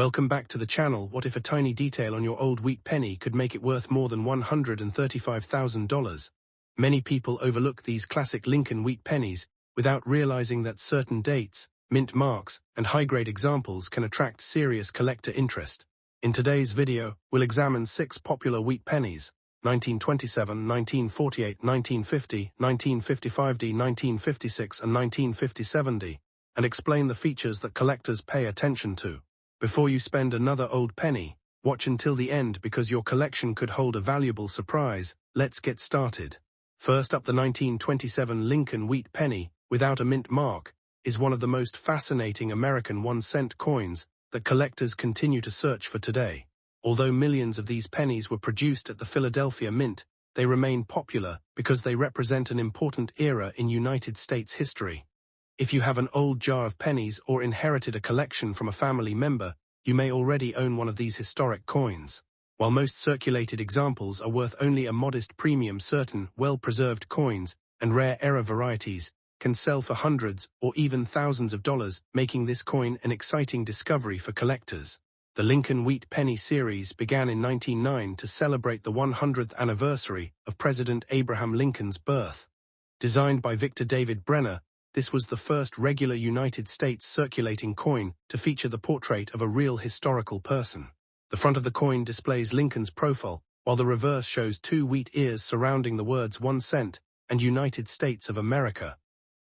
Welcome back to the channel. What if a tiny detail on your old wheat penny could make it worth more than $135,000? Many people overlook these classic Lincoln Wheat Pennies without realizing that certain dates, mint marks, and high-grade examples can attract serious collector interest. In today's video, we'll examine 6 popular wheat pennies: 1927, 1948, 1950, 1955D, 1956, and 1957D, and explain the features that collectors pay attention to. Before you spend another old penny, watch until the end because your collection could hold a valuable surprise. Let's get started. First up, the 1927 Lincoln Wheat Penny, without a mint mark, is one of the most fascinating American 1-cent coins that collectors continue to search for today. Although millions of these pennies were produced at the Philadelphia Mint, they remain popular because they represent an important era in United States history. If you have an old jar of pennies or inherited a collection from a family member, you may already own one of these historic coins. While most circulated examples are worth only a modest premium, certain well-preserved coins and rare era varieties can sell for hundreds or even thousands of dollars, making this coin an exciting discovery for collectors. The Lincoln Wheat Penny series began in 1909 to celebrate the 100th anniversary of President Abraham Lincoln's birth. Designed by Victor David Brenner, this was the first regular United States circulating coin to feature the portrait of a real historical person. The front of the coin displays Lincoln's profile, while the reverse shows 2 wheat ears surrounding the words 1 cent and United States of America.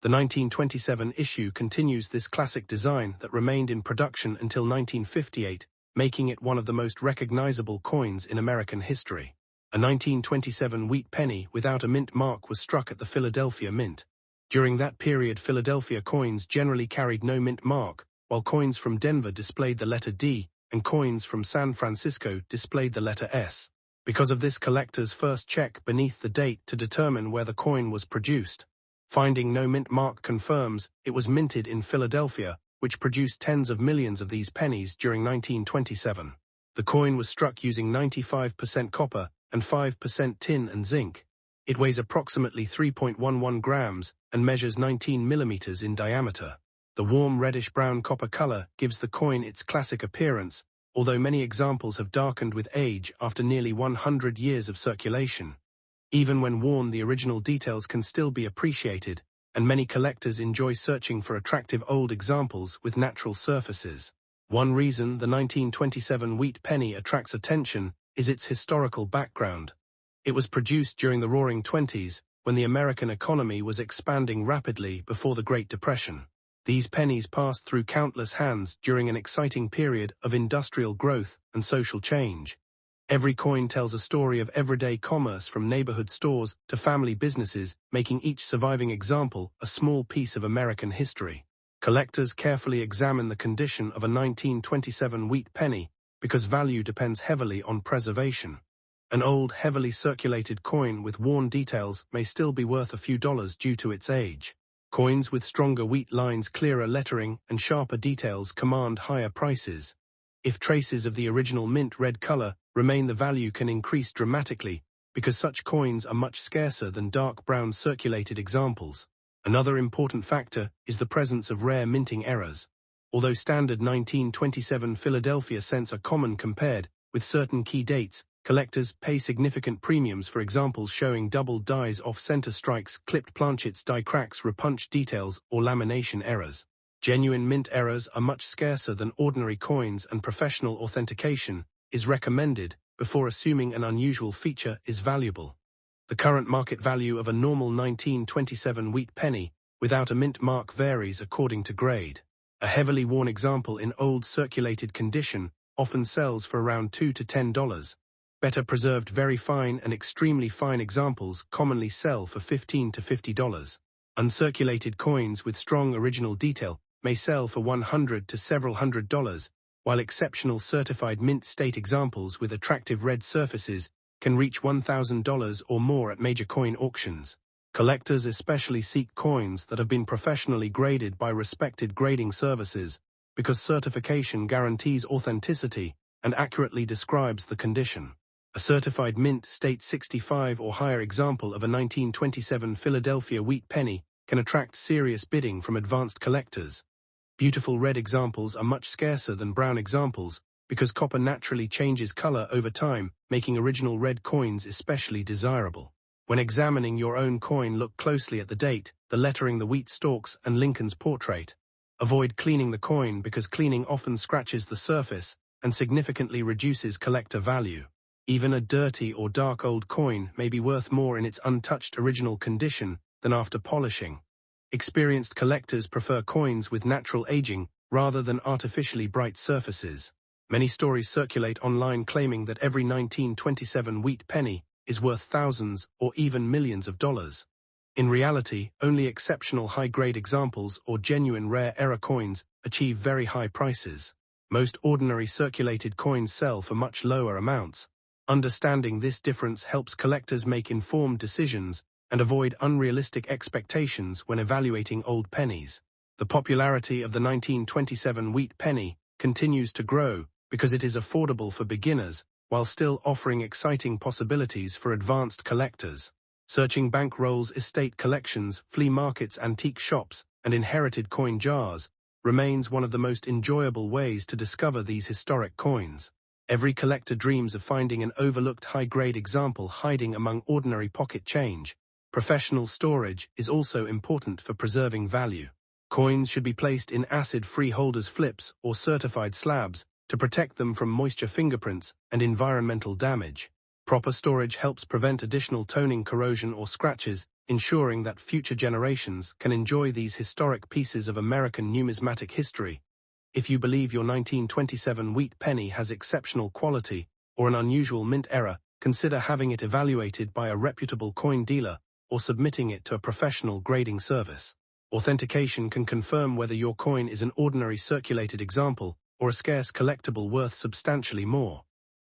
The 1927 issue continues this classic design that remained in production until 1958, making it one of the most recognizable coins in American history. A 1927 wheat penny without a mint mark was struck at the Philadelphia Mint. During that period, Philadelphia coins generally carried no mint mark, while coins from Denver displayed the letter D, and coins from San Francisco displayed the letter S. Because of this, collectors first check beneath the date to determine where the coin was produced. Finding no mint mark confirms it was minted in Philadelphia, which produced tens of millions of these pennies during 1927. The coin was struck using 95% copper and 5% tin and zinc. It weighs approximately 3.11 grams and measures 19 millimeters in diameter. The warm reddish-brown copper color gives the coin its classic appearance, although many examples have darkened with age after nearly 100 years of circulation. Even when worn, the original details can still be appreciated, and many collectors enjoy searching for attractive old examples with natural surfaces. One reason the 1927 wheat penny attracts attention is its historical background. It was produced during the Roaring '20s, when the American economy was expanding rapidly before the Great Depression. These pennies passed through countless hands during an exciting period of industrial growth and social change. Every coin tells a story of everyday commerce, from neighborhood stores to family businesses, making each surviving example a small piece of American history. Collectors carefully examine the condition of a 1927 wheat penny because value depends heavily on preservation. An old, heavily circulated coin with worn details may still be worth a few dollars due to its age. Coins with stronger wheat lines, clearer lettering, and sharper details command higher prices. If traces of the original mint red color remain, the value can increase dramatically because such coins are much scarcer than dark brown circulated examples. Another important factor is the presence of rare minting errors. Although standard 1927 Philadelphia cents are common compared with certain key dates, collectors pay significant premiums for examples showing double dies, off-center strikes, clipped planchets, die cracks, repunch details, or lamination errors. Genuine mint errors are much scarcer than ordinary coins, and professional authentication is recommended before assuming an unusual feature is valuable. The current market value of a normal 1927 wheat penny without a mint mark varies according to grade. A heavily worn example in old circulated condition often sells for around $2 to $10. Better preserved, very fine and extremely fine examples commonly sell for $15 to $50. Uncirculated coins with strong original detail may sell for $100 to several $100, while exceptional certified mint state examples with attractive red surfaces can reach $1,000 or more at major coin auctions. Collectors especially seek coins that have been professionally graded by respected grading services because certification guarantees authenticity and accurately describes the condition. A certified mint state 65 or higher example of a 1927 Philadelphia wheat penny can attract serious bidding from advanced collectors. Beautiful red examples are much scarcer than brown examples because copper naturally changes color over time, making original red coins especially desirable. When examining your own coin, look closely at the date, the lettering, the wheat stalks, and Lincoln's portrait. Avoid cleaning the coin because cleaning often scratches the surface and significantly reduces collector value. Even a dirty or dark old coin may be worth more in its untouched original condition than after polishing. Experienced collectors prefer coins with natural aging rather than artificially bright surfaces. Many stories circulate online claiming that every 1927 wheat penny is worth thousands or even millions of dollars. In reality, only exceptional high-grade examples or genuine rare era coins achieve very high prices. Most ordinary circulated coins sell for much lower amounts. Understanding this difference helps collectors make informed decisions and avoid unrealistic expectations when evaluating old pennies. The popularity of the 1927 wheat penny continues to grow because it is affordable for beginners while still offering exciting possibilities for advanced collectors. Searching bank rolls, estate collections, flea markets, antique shops, and inherited coin jars remains one of the most enjoyable ways to discover these historic coins. Every collector dreams of finding an overlooked high-grade example hiding among ordinary pocket change. Professional storage is also important for preserving value. Coins should be placed in acid-free holders, flips, or certified slabs to protect them from moisture, fingerprints, and environmental damage. Proper storage helps prevent additional toning, corrosion, or scratches, ensuring that future generations can enjoy these historic pieces of American numismatic history. If you believe your 1927 wheat penny has exceptional quality or an unusual mint error, consider having it evaluated by a reputable coin dealer or submitting it to a professional grading service. Authentication can confirm whether your coin is an ordinary circulated example or a scarce collectible worth substantially more.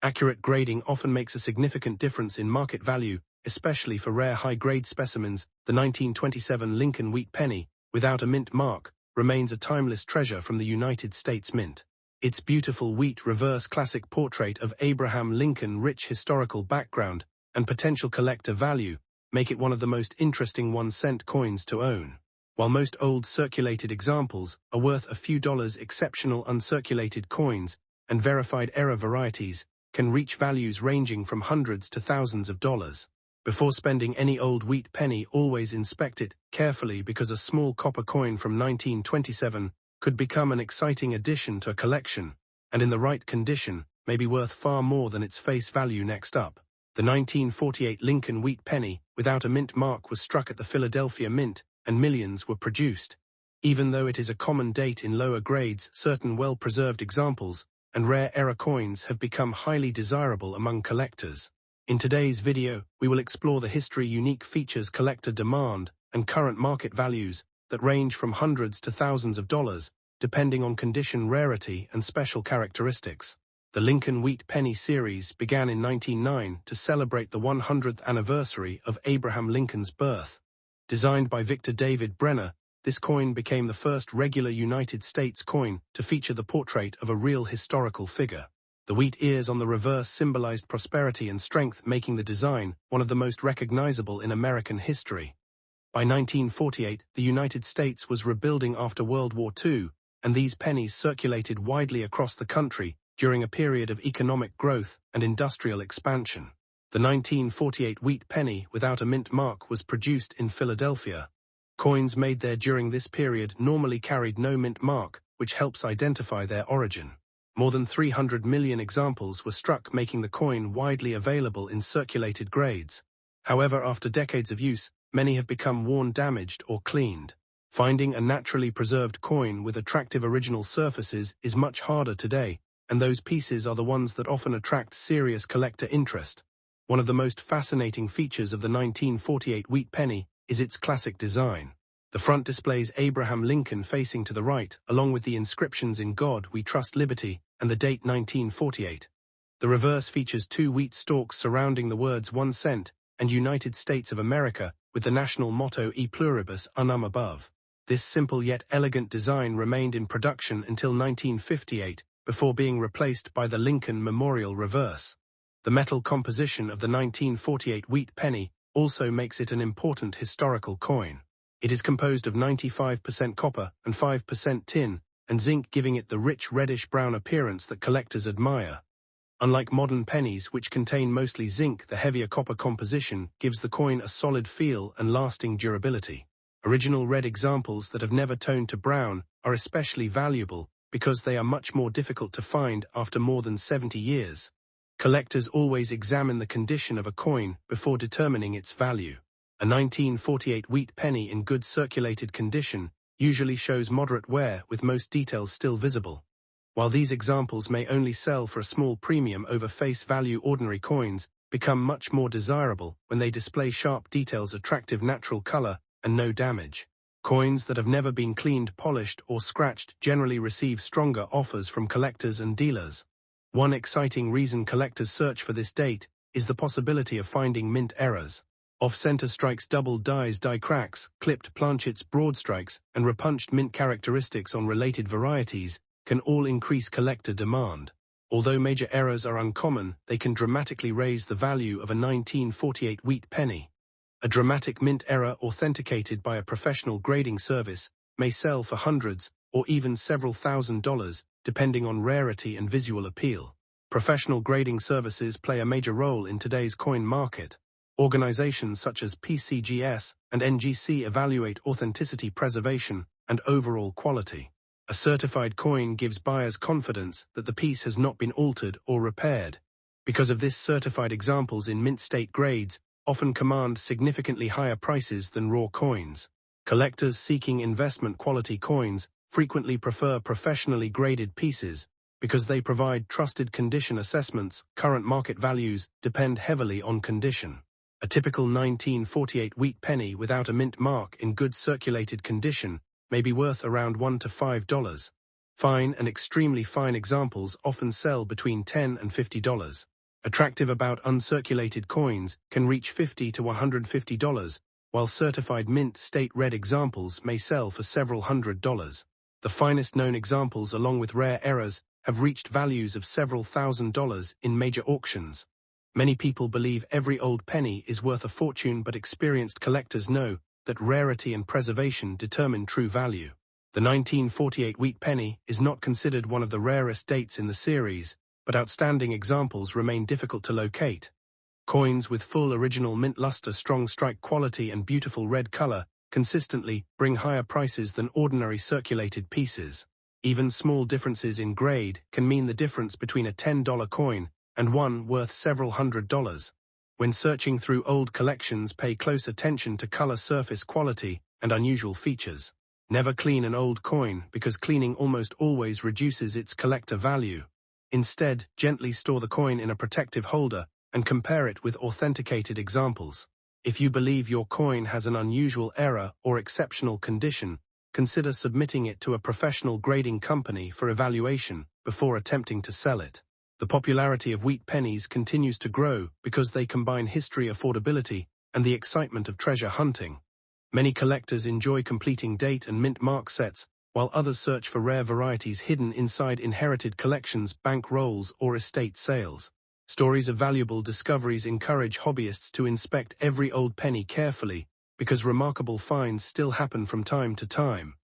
Accurate grading often makes a significant difference in market value, especially for rare high-grade specimens. The 1927 Lincoln Wheat Penny, without a mint mark, remains a timeless treasure from the United States Mint. Its beautiful wheat reverse classic portrait of Abraham Lincoln, rich historical background, and potential collector value make it one of the most interesting 1-cent coins to own. While most old circulated examples are worth a few dollars, exceptional uncirculated coins and verified error varieties can reach values ranging from hundreds to thousands of dollars. Before spending any old wheat penny, always inspect it carefully because a small copper coin from 1927 could become an exciting addition to a collection, and in the right condition may be worth far more than its face value. Next up, the 1948 Lincoln Wheat Penny, without a mint mark, was struck at the Philadelphia Mint, and millions were produced. Even though it is a common date in lower grades, certain well-preserved examples and rare era coins have become highly desirable among collectors. In today's video, we will explore the history, unique features, collector demand, and current market values that range from hundreds to thousands of dollars, depending on condition, rarity, and special characteristics. The Lincoln Wheat Penny series began in 1909 to celebrate the 100th anniversary of Abraham Lincoln's birth. Designed by Victor David Brenner, this coin became the first regular United States coin to feature the portrait of a real historical figure. The wheat ears on the reverse symbolized prosperity and strength, making the design one of the most recognizable in American history. By 1948, the United States was rebuilding after World War II, and these pennies circulated widely across the country during a period of economic growth and industrial expansion. The 1948 wheat penny, without a mint mark, was produced in Philadelphia. Coins made there during this period normally carried no mint mark, which helps identify their origin. More than 300 million examples were struck, making the coin widely available in circulated grades. However, after decades of use, many have become worn, damaged, or cleaned. Finding a naturally preserved coin with attractive original surfaces is much harder today, and those pieces are the ones that often attract serious collector interest. One of the most fascinating features of the 1948 wheat penny is its classic design. The front displays Abraham Lincoln facing to the right, along with the inscriptions "In God We Trust, Liberty," and the date 1948. The reverse features 2 wheat stalks surrounding the words 1 cent and United States of America, with the national motto E Pluribus Unum above. This simple yet elegant design remained in production until 1958, before being replaced by the Lincoln Memorial reverse. The metal composition of the 1948 wheat penny also makes it an important historical coin. It is composed of 95% copper and 5% tin, and zinc giving it the rich reddish-brown appearance that collectors admire. Unlike modern pennies, which contain mostly zinc, the heavier copper composition gives the coin a solid feel and lasting durability. Original red examples that have never toned to brown are especially valuable because they are much more difficult to find after more than 70 years. Collectors always examine the condition of a coin before determining its value. A 1948 wheat penny in good circulated condition usually shows moderate wear with most details still visible. While these examples may only sell for a small premium over face value, ordinary coins become much more desirable when they display sharp details, attractive natural color, and no damage. Coins that have never been cleaned, polished, or scratched generally receive stronger offers from collectors and dealers. One exciting reason collectors search for this date is the possibility of finding mint errors. Off-center strikes, double dies, die cracks, clipped planchets, broad strikes, and repunched mint characteristics on related varieties can all increase collector demand. Although major errors are uncommon, they can dramatically raise the value of a 1948 wheat penny. A dramatic mint error authenticated by a professional grading service may sell for hundreds or even several $1,000s, depending on rarity and visual appeal. Professional grading services play a major role in today's coin market. Organizations such as PCGS and NGC evaluate authenticity, preservation, and overall quality. A certified coin gives buyers confidence that the piece has not been altered or repaired. Because of this, certified examples in mint state grades often command significantly higher prices than raw coins. Collectors seeking investment quality coins frequently prefer professionally graded pieces because they provide trusted condition assessments. Current market values depend heavily on condition. A typical 1948 wheat penny without a mint mark in good circulated condition may be worth around $1 to $5. Fine and extremely fine examples often sell between $10 and $50. Attractive about uncirculated coins can reach $50 to $150, while certified mint state red examples may sell for several $100s. The finest known examples, along with rare errors, have reached values of several $1,000s in major auctions. Many people believe every old penny is worth a fortune, but experienced collectors know that rarity and preservation determine true value. The 1948 wheat penny is not considered one of the rarest dates in the series, but outstanding examples remain difficult to locate. Coins with full original mint luster, strong strike quality, and beautiful red color consistently bring higher prices than ordinary circulated pieces. Even small differences in grade can mean the difference between a $10 coin and one worth several $100s. When searching through old collections, pay close attention to color, surface quality, and unusual features. Never clean an old coin because cleaning almost always reduces its collector value. Instead, gently store the coin in a protective holder and compare it with authenticated examples. If you believe your coin has an unusual error or exceptional condition, consider submitting it to a professional grading company for evaluation before attempting to sell it. The popularity of wheat pennies continues to grow because they combine history, affordability, and the excitement of treasure hunting. Many collectors enjoy completing date and mint mark sets, while others search for rare varieties hidden inside inherited collections, bank rolls, or estate sales. Stories of valuable discoveries encourage hobbyists to inspect every old penny carefully because remarkable finds still happen from time to time.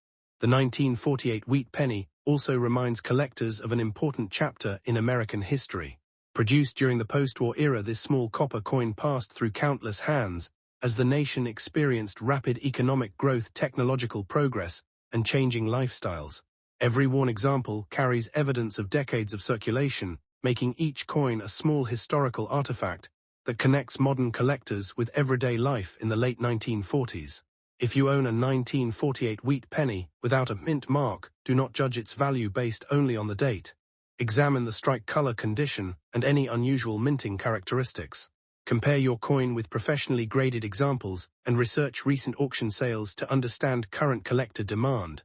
The 1948 wheat penny also reminds collectors of an important chapter in American history. Produced during the post-war era, this small copper coin passed through countless hands as the nation experienced rapid economic growth, technological progress, and changing lifestyles. Every worn example carries evidence of decades of circulation, making each coin a small historical artifact that connects modern collectors with everyday life in the late 1940s. If you own a 1948 wheat penny without a mint mark, do not judge its value based only on the date. Examine the strike color, condition, and any unusual minting characteristics. Compare your coin with professionally graded examples and research recent auction sales to understand current collector demand.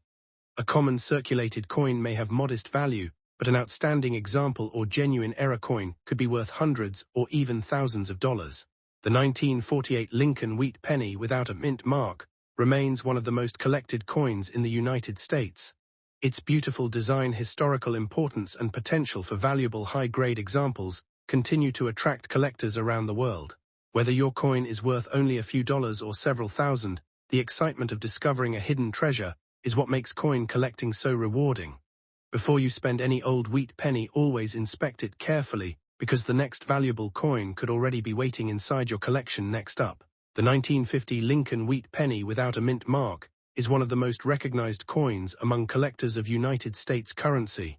A common circulated coin may have modest value, but an outstanding example or genuine error coin could be worth hundreds or even thousands of dollars. The 1948 Lincoln Wheat Penny without a mint mark remains one of the most collected coins in the United States. Its beautiful design, historical importance, and potential for valuable high-grade examples continue to attract collectors around the world. Whether your coin is worth only a few dollars or several thousand, the excitement of discovering a hidden treasure is what makes coin collecting so rewarding. Before you spend any old wheat penny, always inspect it carefully, because the next valuable coin could already be waiting inside your collection. Next up, the 1950 Lincoln Wheat Penny without a mint mark is one of the most recognized coins among collectors of United States currency.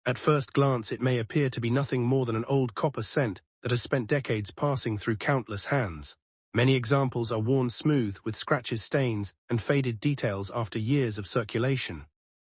At first glance, it may appear to be nothing more than an old copper cent that has spent decades passing through countless hands. Many examples are worn smooth with scratches, stains, and faded details after years of circulation.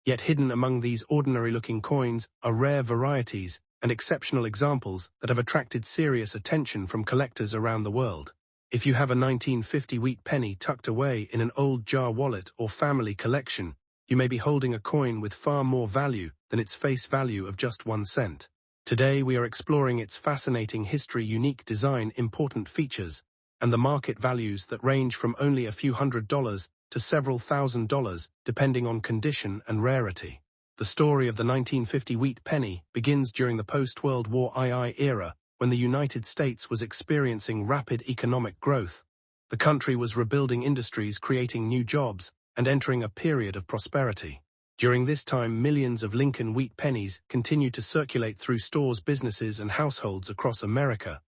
Yet hidden among these ordinary-looking coins are rare varieties and exceptional examples that have attracted serious attention from collectors around the world. If you have a 1950 wheat penny tucked away in an old jar wallet or family collection, you may be holding a coin with far more value than its face value of just 1 cent. Today we are exploring its fascinating history, unique design, important features, and the market values that range from only a few $100s to several $1,000s, depending on condition and rarity. The story of the 1950 wheat penny begins during the post-World War II era, when the United States was experiencing rapid economic growth. The country was rebuilding industries, creating new jobs, and entering a period of prosperity. During this time, millions of Lincoln Wheat Pennies continued to circulate through stores, businesses, and households across America.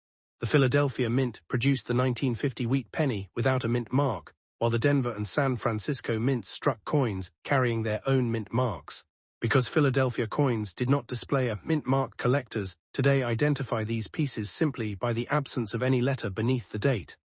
The Philadelphia Mint produced the 1950 wheat penny without a mint mark, while the Denver and San Francisco mints struck coins carrying their own mint marks. Because Philadelphia coins did not display a mint mark, collectors today identify these pieces simply by the absence of any letter beneath the date.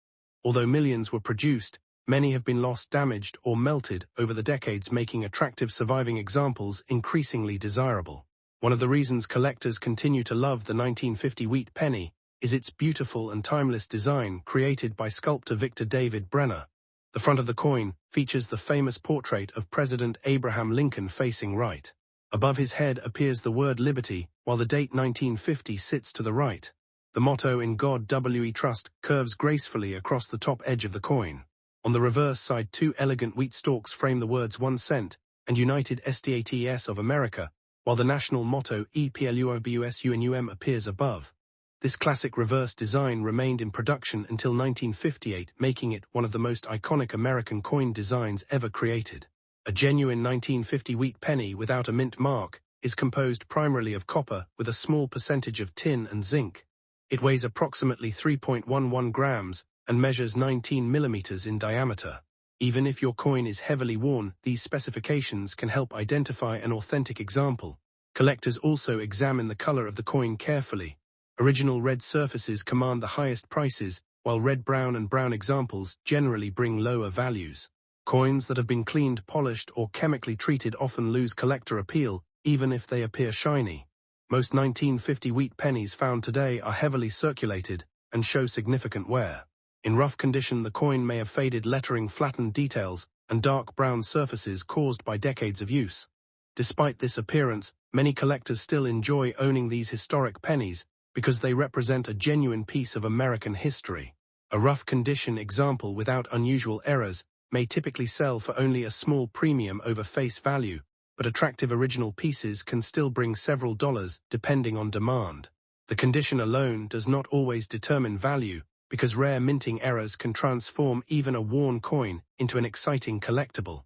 Although millions were produced, many have been lost, damaged, or melted over the decades, making attractive surviving examples increasingly desirable. One of the reasons collectors continue to love the 1950 wheat penny is its beautiful and timeless design, created by sculptor Victor David Brenner. The front of the coin features the famous portrait of President Abraham Lincoln facing right. Above his head appears the word liberty, while the date 1950 sits to the right. The motto "In God We Trust" curves gracefully across the top edge of the coin. On the reverse side, 2 elegant wheat stalks frame the words 1 cent and United States of America, while the national motto EPLUOBUSUNUM appears above. This classic reverse design remained in production until 1958, making it one of the most iconic American coin designs ever created. A genuine 1950 wheat penny without a mint mark is composed primarily of copper with a small percentage of tin and zinc. It weighs approximately 3.11 grams and measures 19 millimeters in diameter. Even if your coin is heavily worn, these specifications can help identify an authentic example. Collectors also examine the color of the coin carefully. Original red surfaces command the highest prices, while red, brown, and brown examples generally bring lower values. Coins that have been cleaned, polished, or chemically treated often lose collector appeal, even if they appear shiny. Most 1950 wheat pennies found today are heavily circulated and show significant wear. In rough condition, the coin may have faded lettering, flattened details, and dark brown surfaces caused by decades of use. Despite this appearance, many collectors still enjoy owning these historic pennies because they represent a genuine piece of American history. A rough condition example without unusual errors may typically sell for only a small premium over face value, but attractive original pieces can still bring several dollars depending on demand. The condition alone does not always determine value, because rare minting errors can transform even a worn coin into an exciting collectible.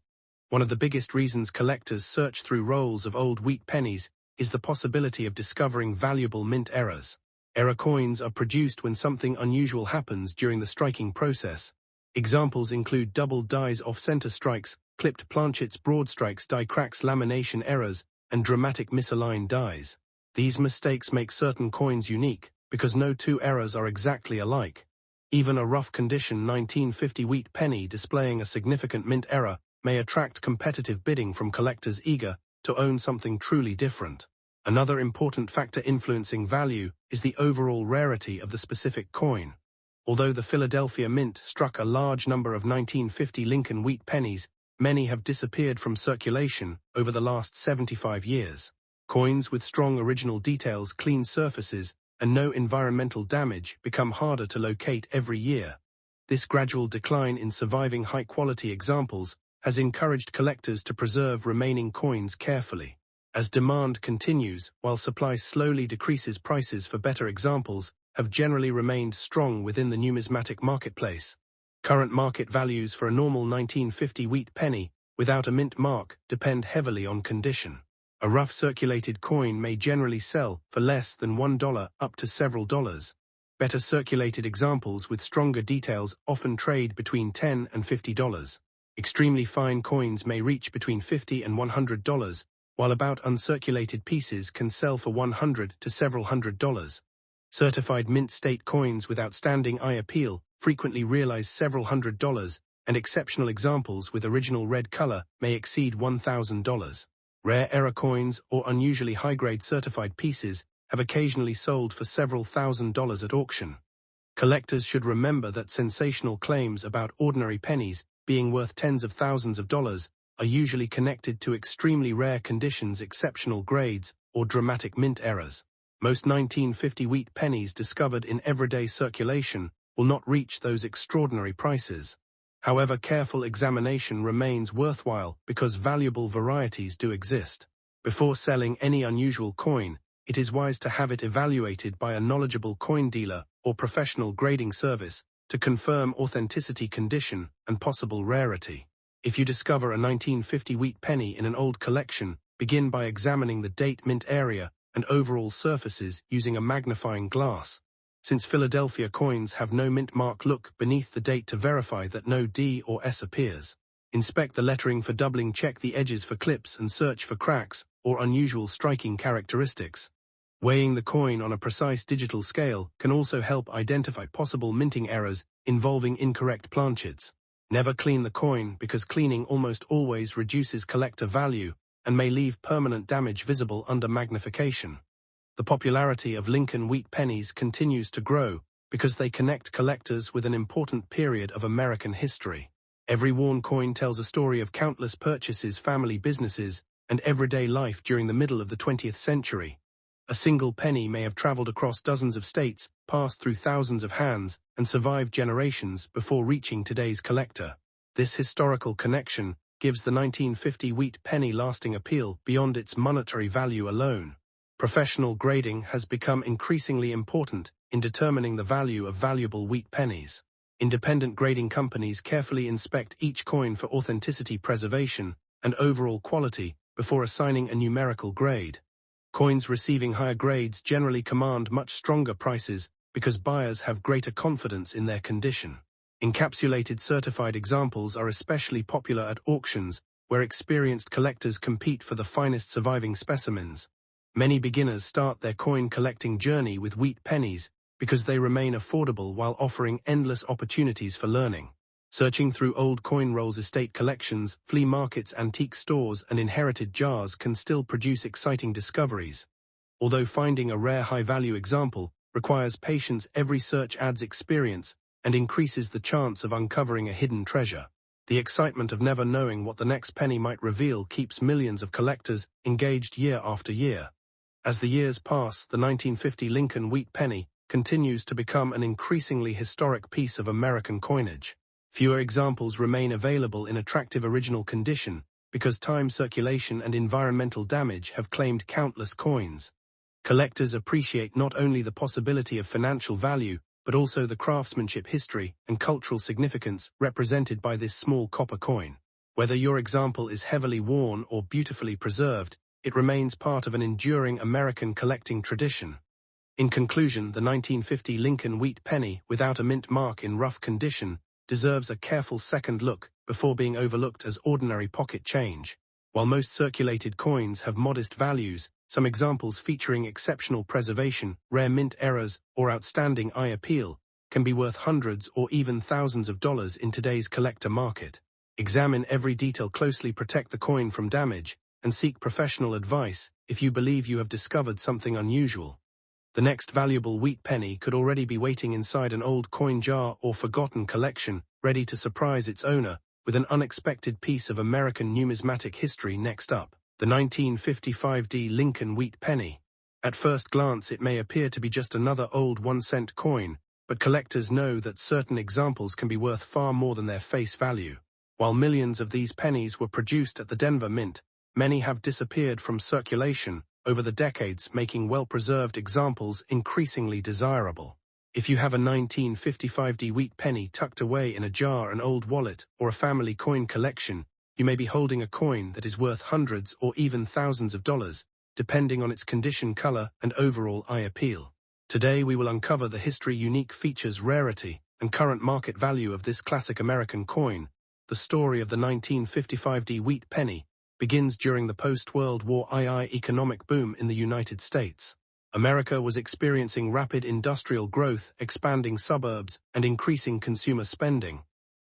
One of the biggest reasons collectors search through rolls of old wheat pennies is the possibility of discovering valuable mint errors. Error coins are produced when something unusual happens during the striking process. Examples include double dies, off-center strikes, clipped planchets, broad strikes, die cracks, lamination errors, and dramatic misaligned dies. These mistakes make certain coins unique, because no 2 errors are exactly alike. Even a rough condition 1950 wheat penny displaying a significant mint error may attract competitive bidding from collectors eager to own something truly different. Another important factor influencing value is the overall rarity of the specific coin. Although the Philadelphia Mint struck a large number of 1950 Lincoln Wheat Pennies, many have disappeared from circulation over the last 75 years. Coins with strong original details, clean surfaces, and no environmental damage become harder to locate every year. This gradual decline in surviving high-quality examples has encouraged collectors to preserve remaining coins carefully. As demand continues, while supply slowly decreases, prices for better examples have generally remained strong within the numismatic marketplace. Current market values for a normal 1950 wheat penny without a mint mark depend heavily on condition. A rough circulated coin may generally sell for less than $1 up to several dollars. Better circulated examples with stronger details often trade between $10 and $50. Extremely fine coins may reach between $50 and $100, while about uncirculated pieces can sell for $100 to several $100. Certified mint state coins with outstanding eye appeal frequently realize several $100, and exceptional examples with original red color may exceed $1,000. Rare error coins or unusually high-grade certified pieces have occasionally sold for several $1,000s at auction. Collectors should remember that sensational claims about ordinary pennies being worth tens of thousands of dollars are usually connected to extremely rare conditions, exceptional grades, or dramatic mint errors. Most 1950 wheat pennies discovered in everyday circulation will not reach those extraordinary prices. However, careful examination remains worthwhile because valuable varieties do exist. Before selling any unusual coin, it is wise to have it evaluated by a knowledgeable coin dealer or professional grading service to confirm authenticity, condition, and possible rarity. If you discover a 1950 wheat penny in an old collection, begin by examining the date, mint area, and overall surfaces using a magnifying glass. Since Philadelphia coins have no mint mark, look beneath the date to verify that no D or S appears. Inspect the lettering for doubling, check the edges for clips, and search for cracks or unusual striking characteristics. Weighing the coin on a precise digital scale can also help identify possible minting errors involving incorrect planchets. Never clean the coin because cleaning almost always reduces collector value and may leave permanent damage visible under magnification. The popularity of Lincoln Wheat Pennies continues to grow because they connect collectors with an important period of American history. Every worn coin tells a story of countless purchases, family businesses, and everyday life during the middle of the 20th century. A single penny may have traveled across dozens of states, passed through thousands of hands, and survived generations before reaching today's collector. This historical connection gives the 1950 wheat penny lasting appeal beyond its monetary value alone. Professional grading has become increasingly important in determining the value of valuable wheat pennies. Independent grading companies carefully inspect each coin for authenticity, preservation, and overall quality before assigning a numerical grade. Coins receiving higher grades generally command much stronger prices because buyers have greater confidence in their condition. Encapsulated certified examples are especially popular at auctions, where experienced collectors compete for the finest surviving specimens. Many beginners start their coin collecting journey with wheat pennies because they remain affordable while offering endless opportunities for learning. Searching through old coin rolls, estate collections, flea markets, antique stores, and inherited jars can still produce exciting discoveries. Although finding a rare high-value example requires patience, every search adds experience and increases the chance of uncovering a hidden treasure. The excitement of never knowing what the next penny might reveal keeps millions of collectors engaged year after year. As the years pass, the 1950 Lincoln Wheat Penny continues to become an increasingly historic piece of American coinage. Fewer examples remain available in attractive original condition because time, circulation, and environmental damage have claimed countless coins. Collectors appreciate not only the possibility of financial value, but also the craftsmanship, history, and cultural significance represented by this small copper coin. Whether your example is heavily worn or beautifully preserved, it remains part of an enduring American collecting tradition. In conclusion, the 1950 Lincoln Wheat Penny, without a mint mark, in rough condition, deserves a careful second look before being overlooked as ordinary pocket change. While most circulated coins have modest values, some examples featuring exceptional preservation, rare mint errors, or outstanding eye appeal can be worth hundreds or even thousands of dollars in today's collector market. Examine every detail closely, protect the coin from damage, and seek professional advice if you believe you have discovered something unusual. The next valuable wheat penny could already be waiting inside an old coin jar or forgotten collection, ready to surprise its owner with an unexpected piece of American numismatic history. Next up, the 1955 Lincoln Wheat Penny. At first glance, it may appear to be just another old 1-cent coin, but collectors know that certain examples can be worth far more than their face value. While millions of these pennies were produced at the Denver Mint, many have disappeared from circulation over the decades, making well-preserved examples increasingly desirable. If you have a 1955 wheat penny tucked away in a jar, an old wallet, or a family coin collection, you may be holding a coin that is worth hundreds or even thousands of dollars, depending on its condition, color, and overall eye appeal. Today we will uncover the history, unique features, rarity, and current market value of this classic American coin. The story of the 1955 wheat penny begins during the post-World War II economic boom in the United States. America was experiencing rapid industrial growth, expanding suburbs, and increasing consumer spending.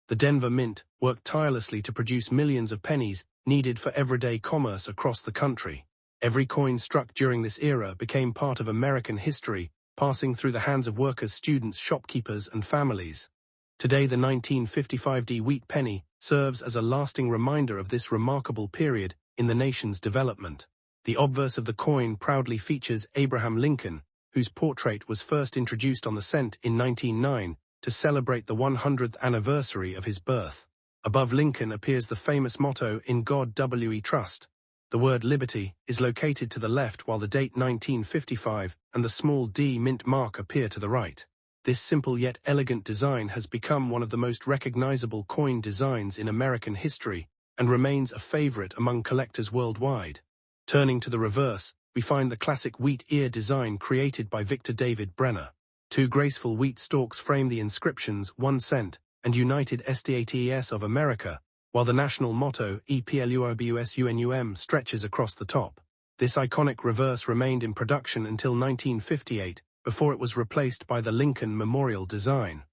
The Denver Mint worked tirelessly to produce millions of pennies needed for everyday commerce across the country. Every coin struck during this era became part of American history, passing through the hands of workers, students, shopkeepers, and families. Today, the 1955 wheat penny serves as a lasting reminder of this remarkable period in the nation's development. The obverse of the coin proudly features Abraham Lincoln, whose portrait was first introduced on the cent in 1909 to celebrate the 100th anniversary of his birth. Above Lincoln appears the famous motto, "In God We Trust." The word liberty is located to the left, while the date 1955 and the small d mint mark appear to the right. This simple yet elegant design has become one of the most recognizable coin designs in American history and remains a favorite among collectors worldwide. Turning to the reverse, we find the classic wheat ear design created by Victor David Brenner. Two graceful wheat stalks frame the inscriptions 1 cent and United States of America, while the national motto EPLUOBUSUNUM stretches across the top. This iconic reverse remained in production until 1958, before it was replaced by the Lincoln Memorial design.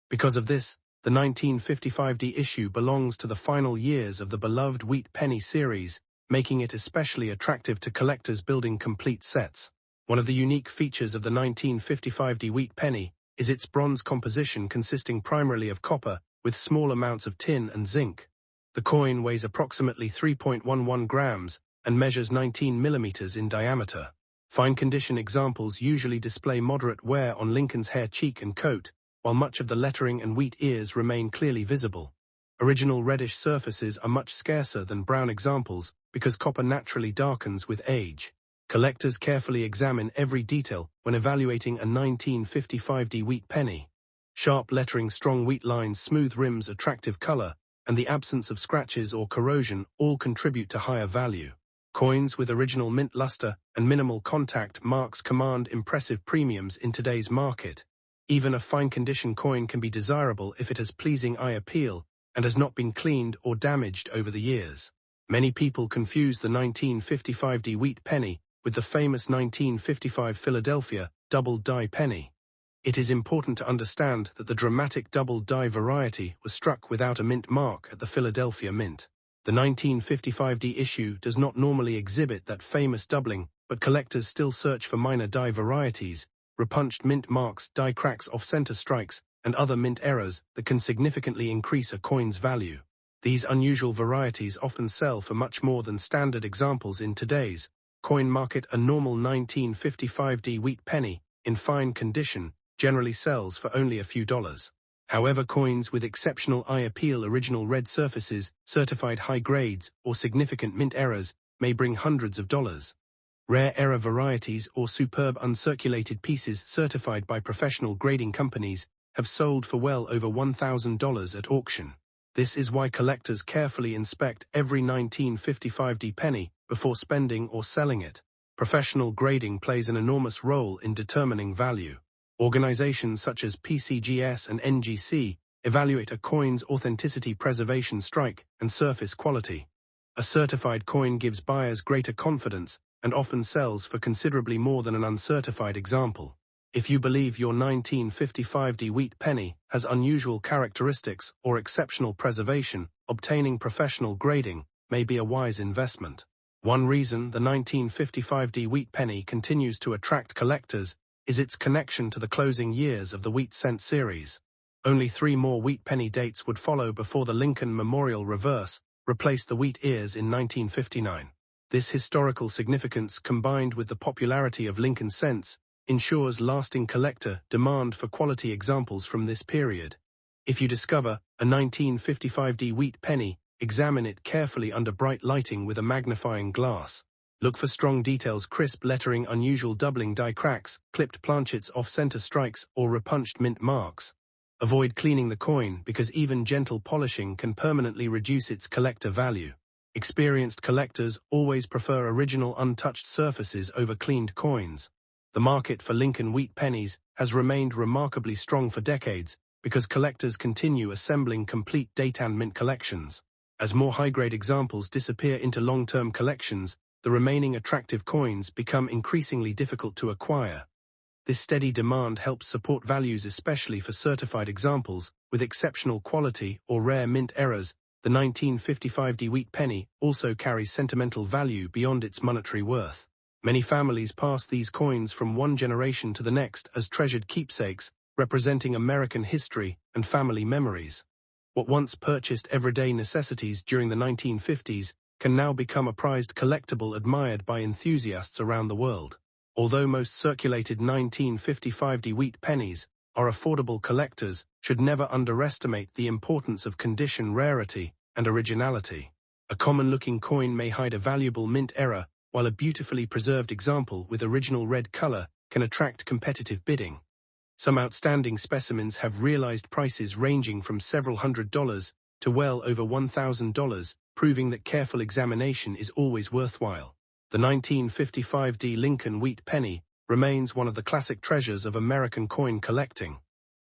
Because of this, the 1955 issue belongs to the final years of the beloved wheat penny series, making it especially attractive to collectors building complete sets. One of the unique features of the 1955 wheat penny is its bronze composition, consisting primarily of copper with small amounts of tin and zinc. The coin weighs approximately 3.11 grams and measures 19 millimeters in diameter. Fine condition examples usually display moderate wear on Lincoln's hair, cheek, and coat, while much of the lettering and wheat ears remain clearly visible. Original reddish surfaces are much scarcer than brown examples because copper naturally darkens with age. Collectors carefully examine every detail when evaluating a 1955 wheat penny. Sharp lettering, strong wheat lines, smooth rims, attractive color, and the absence of scratches or corrosion all contribute to higher value. Coins with original mint luster and minimal contact marks command impressive premiums in today's market. Even a fine-condition coin can be desirable if it has pleasing eye appeal and has not been cleaned or damaged over the years. Many people confuse the 1955 wheat penny with the famous 1955 Philadelphia double-die penny. It is important to understand that the dramatic double-die variety was struck without a mint mark at the Philadelphia Mint. The 1955 issue does not normally exhibit that famous doubling, but collectors still search for minor die varieties, repunched mint marks, die cracks, off-center strikes, and other mint errors that can significantly increase a coin's value. These unusual varieties often sell for much more than standard examples in today's coin market. A normal 1955 wheat penny, in fine condition, generally sells for only a few dollars. However, coins with exceptional eye appeal, original red surfaces, certified high grades, or significant mint errors may bring hundreds of dollars. Rare error varieties or superb uncirculated pieces certified by professional grading companies have sold for well over $1,000 at auction. This is why collectors carefully inspect every 1955 penny before spending or selling it. Professional grading plays an enormous role in determining value. Organizations such as PCGS and NGC evaluate a coin's authenticity, preservation, strike, and surface quality. A certified coin gives buyers greater confidence and often sells for considerably more than an uncertified example. If you believe your 1955 wheat penny has unusual characteristics or exceptional preservation, obtaining professional grading may be a wise investment. One reason the 1955 wheat penny continues to attract collectors is its connection to the closing years of the wheat cent series. Only 3 more wheat penny dates would follow before the Lincoln Memorial reverse replaced the wheat ears in 1959. This historical significance, combined with the popularity of Lincoln cents, ensures lasting collector demand for quality examples from this period. If you discover a 1955 wheat penny, examine it carefully under bright lighting with a magnifying glass. Look for strong details, crisp lettering, unusual doubling, die cracks, clipped planchets, off-center strikes, or repunched mint marks. Avoid cleaning the coin because even gentle polishing can permanently reduce its collector value. Experienced collectors always prefer original untouched surfaces over cleaned coins. The market for Lincoln Wheat Pennies has remained remarkably strong for decades because collectors continue assembling complete date and mint collections. As more high-grade examples disappear into long-term collections, the remaining attractive coins become increasingly difficult to acquire. This steady demand helps support values especially for certified examples with exceptional quality or rare mint errors. The 1955 wheat penny also carries sentimental value beyond its monetary worth. Many families pass these coins from one generation to the next as treasured keepsakes, representing American history and family memories. What once purchased everyday necessities during the 1950s can now become a prized collectible admired by enthusiasts around the world. Although most circulated 1955 wheat pennies are affordable, collectors should never underestimate the importance of condition, rarity, and originality. A common-looking coin may hide a valuable mint error, while a beautifully preserved example with original red color can attract competitive bidding. Some outstanding specimens have realized prices ranging from several $100s to well over $1,000, proving that careful examination is always worthwhile. The 1955 Lincoln Wheat Penny remains one of the classic treasures of American coin collecting.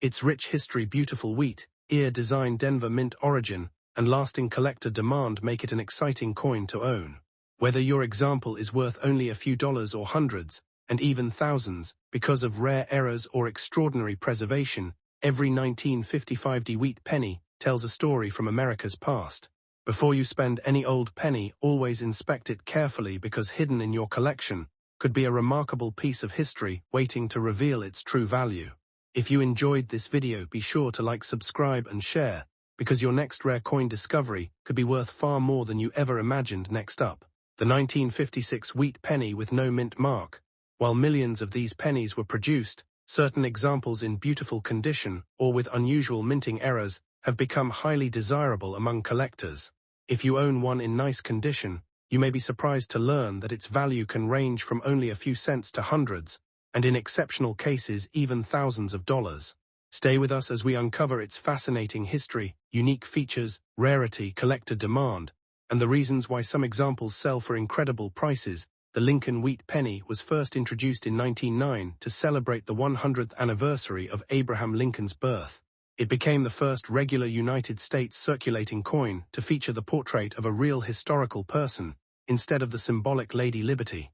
Its rich history, beautiful wheat, ear design, Denver mint origin, and lasting collector demand make it an exciting coin to own. Whether your example is worth only a few dollars or hundreds, and even thousands, because of rare errors or extraordinary preservation, every 1955 wheat penny tells a story from America's past. Before you spend any old penny, always inspect it carefully because hidden in your collection could be a remarkable piece of history waiting to reveal its true value. If you enjoyed this video, be sure to like, subscribe, and share, because your next rare coin discovery could be worth far more than you ever imagined. Next up, the 1956 wheat penny with no mint mark. While millions of these pennies were produced, certain examples in beautiful condition or with unusual minting errors have become highly desirable among collectors. If you own one in nice condition, you may be surprised to learn that its value can range from only a few cents to hundreds, and in exceptional cases even thousands of dollars. Stay with us as we uncover its fascinating history, unique features, rarity, collector demand, and the reasons why some examples sell for incredible prices. The Lincoln Wheat Penny was first introduced in 1909 to celebrate the 100th anniversary of Abraham Lincoln's birth. It became the first regular United States circulating coin to feature the portrait of a real historical person, instead of the symbolic Lady Liberty.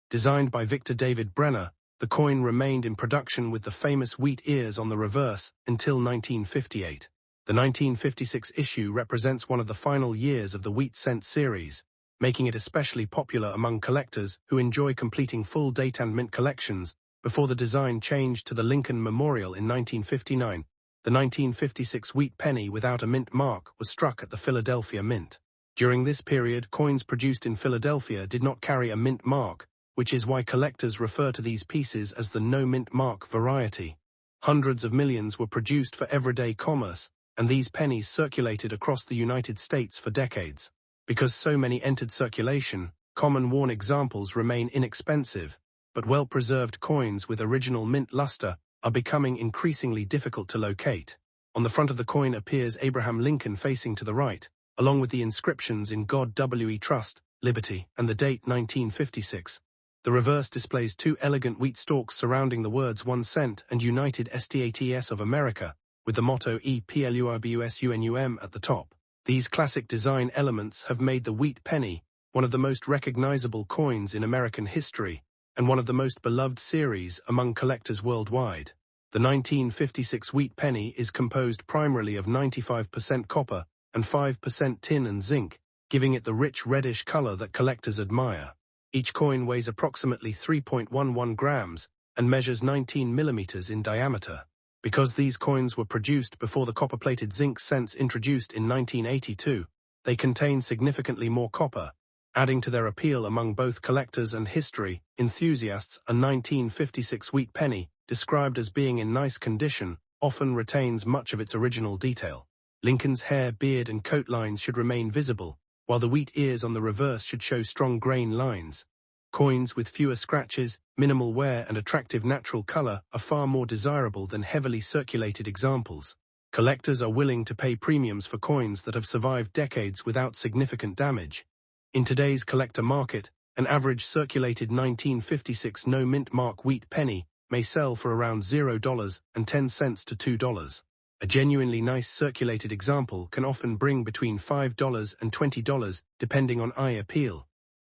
Designed by Victor David Brenner, the coin remained in production with the famous wheat ears on the reverse until 1958. The 1956 issue represents one of the final years of the Wheat Cent series, making it especially popular among collectors who enjoy completing full date and mint collections. Before the design changed to the Lincoln Memorial in 1959, the 1956 wheat penny without a mint mark was struck at the Philadelphia Mint. During this period, coins produced in Philadelphia did not carry a mint mark, which is why collectors refer to these pieces as the no mint mark variety. Hundreds of millions were produced for everyday commerce, and these pennies circulated across the United States for decades. Because so many entered circulation, common worn examples remain inexpensive, but well-preserved coins with original mint luster are becoming increasingly difficult to locate. On the front of the coin appears Abraham Lincoln facing to the right, along with the inscriptions in God We Trust, Liberty, and the date 1956. The reverse displays two elegant wheat stalks surrounding the words 1 cent and United States of America, with the motto EPLURBUSUNUM at the top. These classic design elements have made the wheat penny one of the most recognizable coins in American history, and one of the most beloved series among collectors worldwide. The 1956 wheat penny is composed primarily of 95% copper and 5% tin and zinc, giving it the rich reddish color that collectors admire. Each coin weighs approximately 3.11 grams and measures 19 millimeters in diameter. Because these coins were produced before the copper-plated zinc cents introduced in 1982, they contain significantly more copper, adding to their appeal among both collectors and history enthusiasts. A 1956 wheat penny, described as being in nice condition, often retains much of its original detail. Lincoln's hair, beard, and coat lines should remain visible, while the wheat ears on the reverse should show strong grain lines. Coins with fewer scratches, minimal wear, and attractive natural color are far more desirable than heavily circulated examples. Collectors are willing to pay premiums for coins that have survived decades without significant damage. In today's collector market, an average circulated 1956 no-mint mark wheat penny may sell for around $0.10 to $2. A genuinely nice circulated example can often bring between $5 and $20 depending on eye appeal.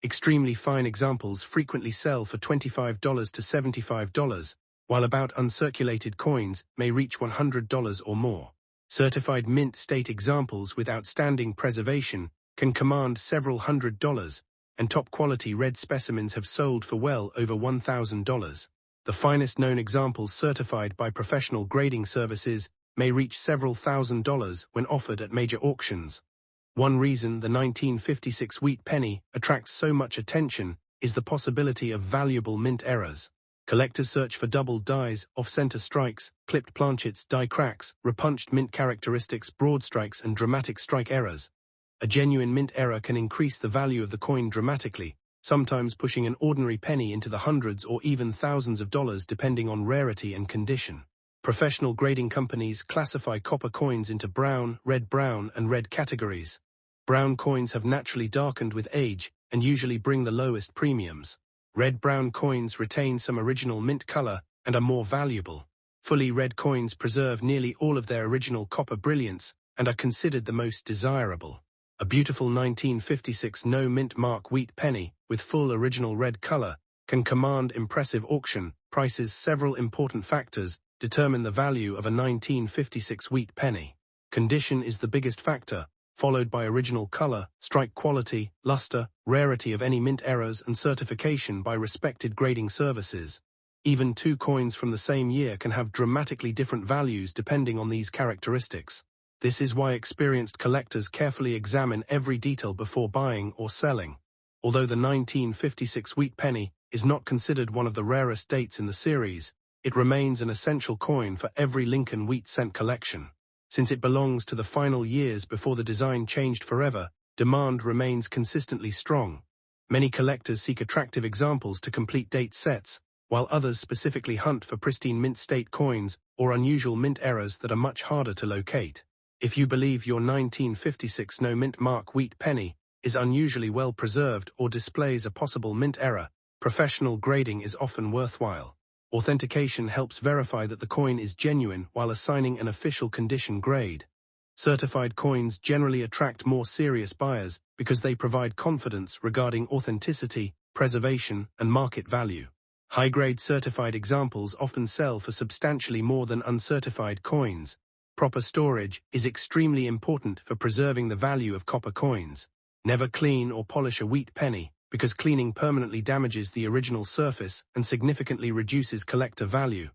Extremely fine examples frequently sell for $25 to $75, while about uncirculated coins may reach $100 or more. Certified mint state examples with outstanding preservation can command several $100s, and top-quality red specimens have sold for well over $1,000. The finest known examples certified by professional grading services may reach several $1,000s when offered at major auctions. One reason the 1956 wheat penny attracts so much attention is the possibility of valuable mint errors. Collectors search for doubled dies, off-center strikes, clipped planchets, die cracks, repunched mint characteristics, broad strikes, and dramatic strike errors. A genuine mint error can increase the value of the coin dramatically, sometimes pushing an ordinary penny into the hundreds or even thousands of dollars depending on rarity and condition. Professional grading companies classify copper coins into brown, and red categories. Brown coins have naturally darkened with age and usually bring the lowest premiums. Red-brown coins retain some original mint color and are more valuable. Fully red coins preserve nearly all of their original copper brilliance and are considered the most desirable. A beautiful 1956 no-mint mark wheat penny with full original red color can command impressive auction prices. Several important factors determine the value of a 1956 wheat penny. Condition is the biggest factor, followed by original color, strike quality, luster, rarity of any mint errors, and certification by respected grading services. Even two coins from the same year can have dramatically different values depending on these characteristics. This is why experienced collectors carefully examine every detail before buying or selling. Although the 1956 wheat penny is not considered one of the rarest dates in the series, it remains an essential coin for every Lincoln Wheat cent collection. Since it belongs to the final years before the design changed forever, demand remains consistently strong. Many collectors seek attractive examples to complete date sets, while others specifically hunt for pristine mint state coins or unusual mint errors that are much harder to locate. If you believe your 1956 no-mint mark wheat penny is unusually well preserved or displays a possible mint error, professional grading is often worthwhile. Authentication helps verify that the coin is genuine while assigning an official condition grade. Certified coins generally attract more serious buyers because they provide confidence regarding authenticity, preservation, and market value. High-grade certified examples often sell for substantially more than uncertified coins. Proper storage is extremely important for preserving the value of copper coins. Never clean or polish a wheat penny, because cleaning permanently damages the original surface and significantly reduces collector value.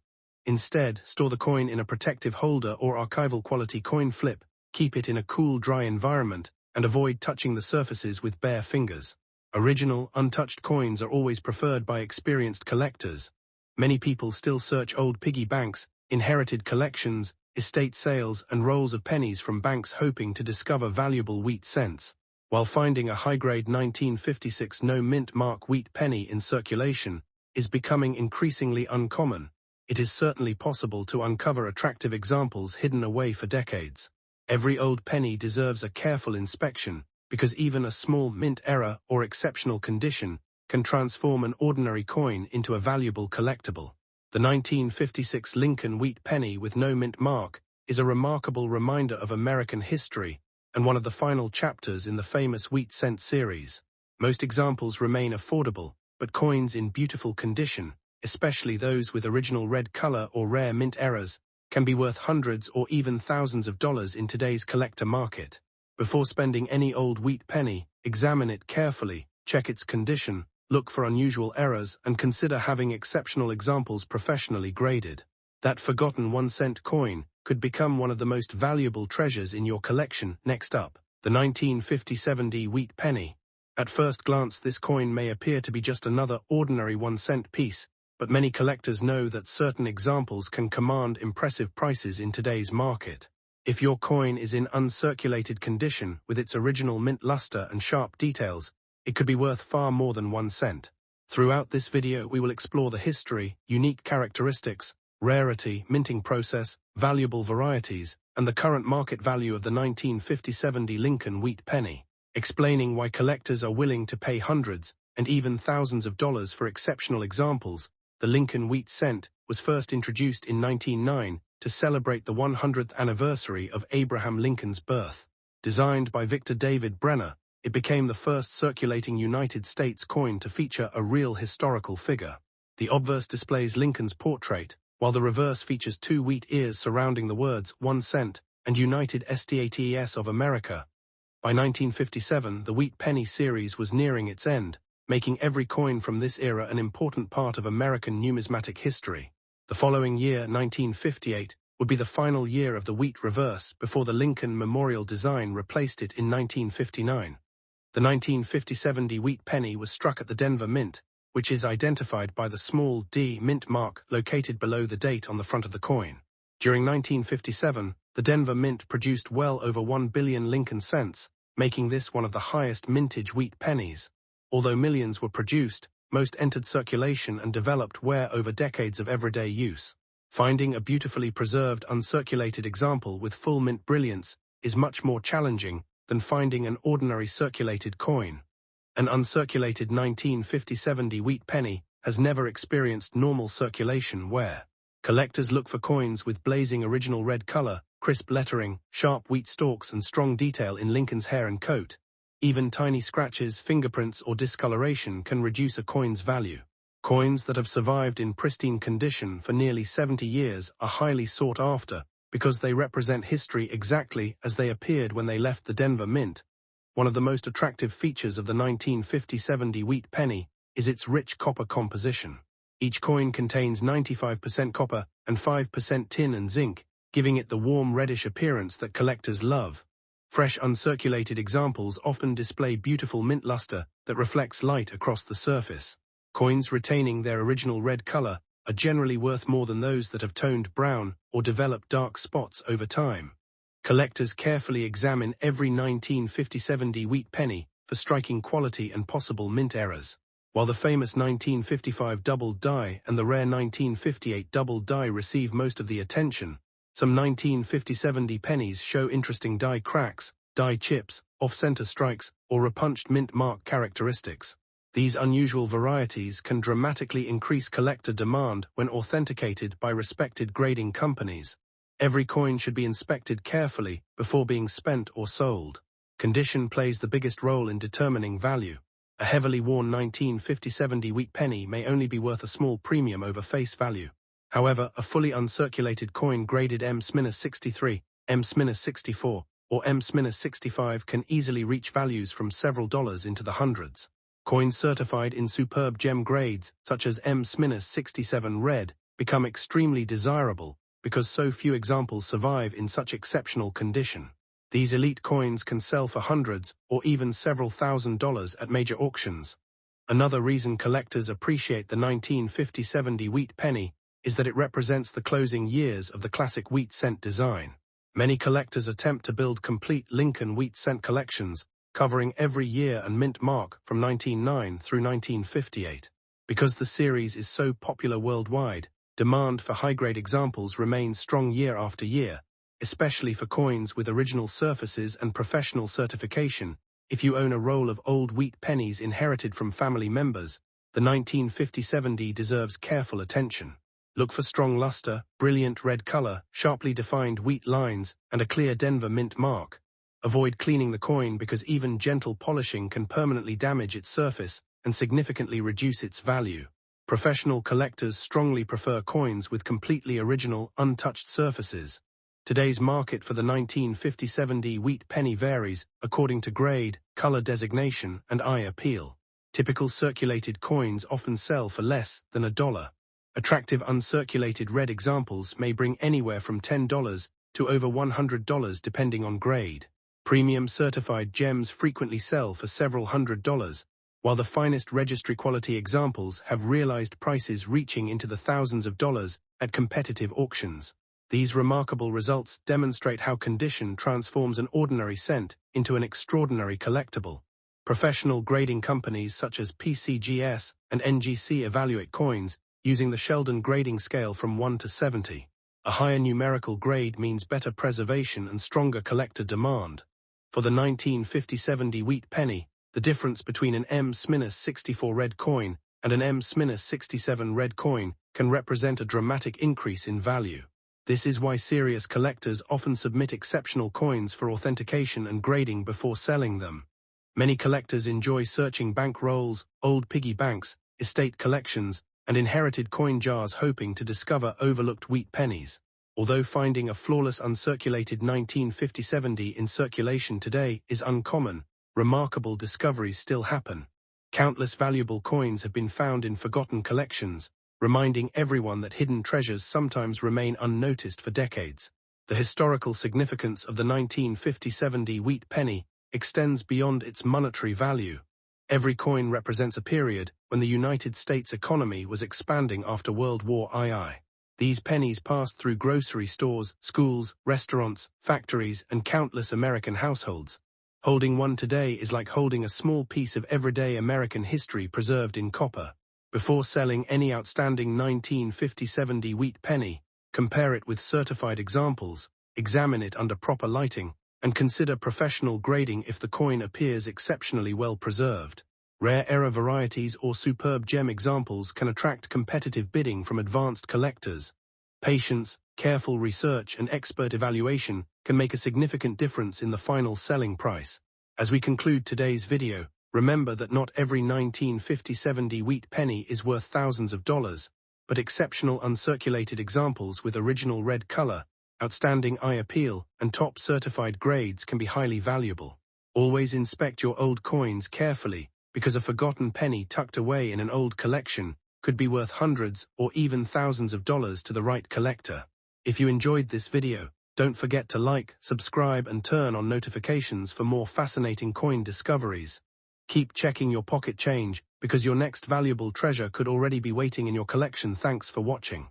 Instead, store the coin in a protective holder or archival quality coin flip, keep it in a cool, dry environment, and avoid touching the surfaces with bare fingers. Original, untouched coins are always preferred by experienced collectors. Many people still search old piggy banks, inherited collections, estate sales, and rolls of pennies from banks hoping to discover valuable wheat cents. While finding a high-grade 1956 no-mint mark wheat penny in circulation is becoming increasingly uncommon, it is certainly possible to uncover attractive examples hidden away for decades. Every old penny deserves a careful inspection, because even a small mint error or exceptional condition can transform an ordinary coin into a valuable collectible. The 1956 Lincoln Wheat Penny with no mint mark is a remarkable reminder of American history and one of the final chapters in the famous wheat cent series. Most examples remain affordable, but coins in beautiful condition, especially those with original red color or rare mint errors, can be worth hundreds or even thousands of dollars in today's collector market. Before spending any old wheat penny, examine it carefully, check its condition, look for unusual errors, and consider having exceptional examples professionally graded. That forgotten 1-cent coin could become one of the most valuable treasures in your collection. Next up, the 1957 wheat penny. At first glance, this coin may appear to be just another ordinary 1-cent piece, but many collectors know that certain examples can command impressive prices in today's market. If your coin is in uncirculated condition with its original mint luster and sharp details, it could be worth far more than 1 cent. Throughout this video, we will explore the history, unique characteristics, rarity, minting process, valuable varieties, and the current market value of the 1950-70 Lincoln Wheat Penny, explaining why collectors are willing to pay hundreds and even thousands of dollars for exceptional examples. The Lincoln Wheat Cent was first introduced in 1909 to celebrate the 100th anniversary of Abraham Lincoln's birth. Designed by Victor David Brenner, it became the first circulating United States coin to feature a real historical figure. The obverse displays Lincoln's portrait, while the reverse features two wheat ears surrounding the words 1 cent and United States of America. By 1957, the Wheat Penny series was nearing its end, making every coin from this era an important part of American numismatic history. The following year, 1958, would be the final year of the wheat reverse before the Lincoln Memorial design replaced it in 1959. The 1950-70 Wheat Penny was struck at the Denver Mint, which is identified by the small D mint mark located below the date on the front of the coin. During 1957, the Denver Mint produced well over 1 billion Lincoln cents, making this one of the highest mintage wheat pennies. Although millions were produced, most entered circulation and developed wear over decades of everyday use. Finding a beautifully preserved uncirculated example with full mint brilliance is much more challenging than finding an ordinary circulated coin. An uncirculated 1950-70 wheat penny has never experienced normal circulation wear. Collectors look for coins with blazing original red color, crisp lettering, sharp wheat stalks, and strong detail in Lincoln's hair and coat. Even tiny scratches, fingerprints, or discoloration can reduce a coin's value. Coins that have survived in pristine condition for nearly 70 years are highly sought after because they represent history exactly as they appeared when they left the Denver Mint. One of the most attractive features of the 1950-70 wheat penny is its rich copper composition. Each coin contains 95% copper and 5% tin and zinc, giving it the warm reddish appearance that collectors love. Fresh uncirculated examples often display beautiful mint luster that reflects light across the surface. Coins retaining their original red color are generally worth more than those that have toned brown or developed dark spots over time. Collectors carefully examine every 1950-70 wheat penny for striking quality and possible mint errors. While the famous 1955 doubled die and the rare 1958 doubled die receive most of the attention, some 1950-70 pennies show interesting die cracks, die chips, off-center strikes, or repunched mint mark characteristics. These unusual varieties can dramatically increase collector demand when authenticated by respected grading companies. Every coin should be inspected carefully before being spent or sold. Condition plays the biggest role in determining value. A heavily worn 1950-70 wheat penny may only be worth a small premium over face value. However, a fully uncirculated coin graded M-63, M-64, or M-65 can easily reach values from several dollars into the hundreds. Coins certified in superb gem grades, such as M-67 Red, become extremely desirable because so few examples survive in such exceptional condition. These elite coins can sell for hundreds or even several $1,000s at major auctions. Another reason collectors appreciate the 1950-70 wheat penny is that it represents the closing years of the classic wheat cent design. Many collectors attempt to build complete Lincoln wheat cent collections, covering every year and mint mark from 1909 through 1958. Because the series is so popular worldwide, demand for high-grade examples remains strong year after year, especially for coins with original surfaces and professional certification. If you own a roll of old wheat pennies inherited from family members, the 1950-70 deserves careful attention. Look for strong luster, brilliant red color, sharply defined wheat lines, and a clear Denver Mint mark. Avoid cleaning the coin because even gentle polishing can permanently damage its surface and significantly reduce its value. Professional collectors strongly prefer coins with completely original, untouched surfaces. Today's market for the 1950-70 wheat penny varies according to grade, color designation, and eye appeal. Typical circulated coins often sell for less than $1. Attractive uncirculated red examples may bring anywhere from $10 to over $100 depending on grade. Premium certified gems frequently sell for several $100s, while the finest registry quality examples have realized prices reaching into the thousands of dollars at competitive auctions. These remarkable results demonstrate how condition transforms an ordinary cent into an extraordinary collectible. Professional grading companies such as PCGS and NGC evaluate coins using the Sheldon grading scale from 1 to 70. A higher numerical grade means better preservation and stronger collector demand. For the 1950-70 wheat penny, the difference between an M-64 red coin and an M-67 red coin can represent a dramatic increase in value. This is why serious collectors often submit exceptional coins for authentication and grading before selling them. Many collectors enjoy searching bank rolls, old piggy banks, estate collections, and inherited coin jars hoping to discover overlooked wheat pennies. Although finding a flawless uncirculated 1950-70 in circulation today is uncommon, remarkable discoveries still happen. Countless valuable coins have been found in forgotten collections, reminding everyone that hidden treasures sometimes remain unnoticed for decades. The historical significance of the 1950-70 wheat penny extends beyond its monetary value. Every coin represents a period when the United States economy was expanding after World War II. These pennies passed through grocery stores, schools, restaurants, factories, and countless American households. Holding one today is like holding a small piece of everyday American history preserved in copper. Before selling any outstanding 1950-70 wheat penny, compare it with certified examples, examine it under proper lighting, and consider professional grading if the coin appears exceptionally well preserved. Rare error varieties or superb gem examples can attract competitive bidding from advanced collectors. Patience, careful research, and expert evaluation can make a significant difference in the final selling price. As we conclude today's video, remember that not every 1950-70 wheat penny is worth thousands of dollars, but exceptional uncirculated examples with original red color, outstanding eye appeal, and top certified grades can be highly valuable. Always inspect your old coins carefully, because a forgotten penny tucked away in an old collection could be worth hundreds or even thousands of dollars to the right collector. If you enjoyed this video, don't forget to like, subscribe, and turn on notifications for more fascinating coin discoveries. Keep checking your pocket change, because your next valuable treasure could already be waiting in your collection. Thanks for watching.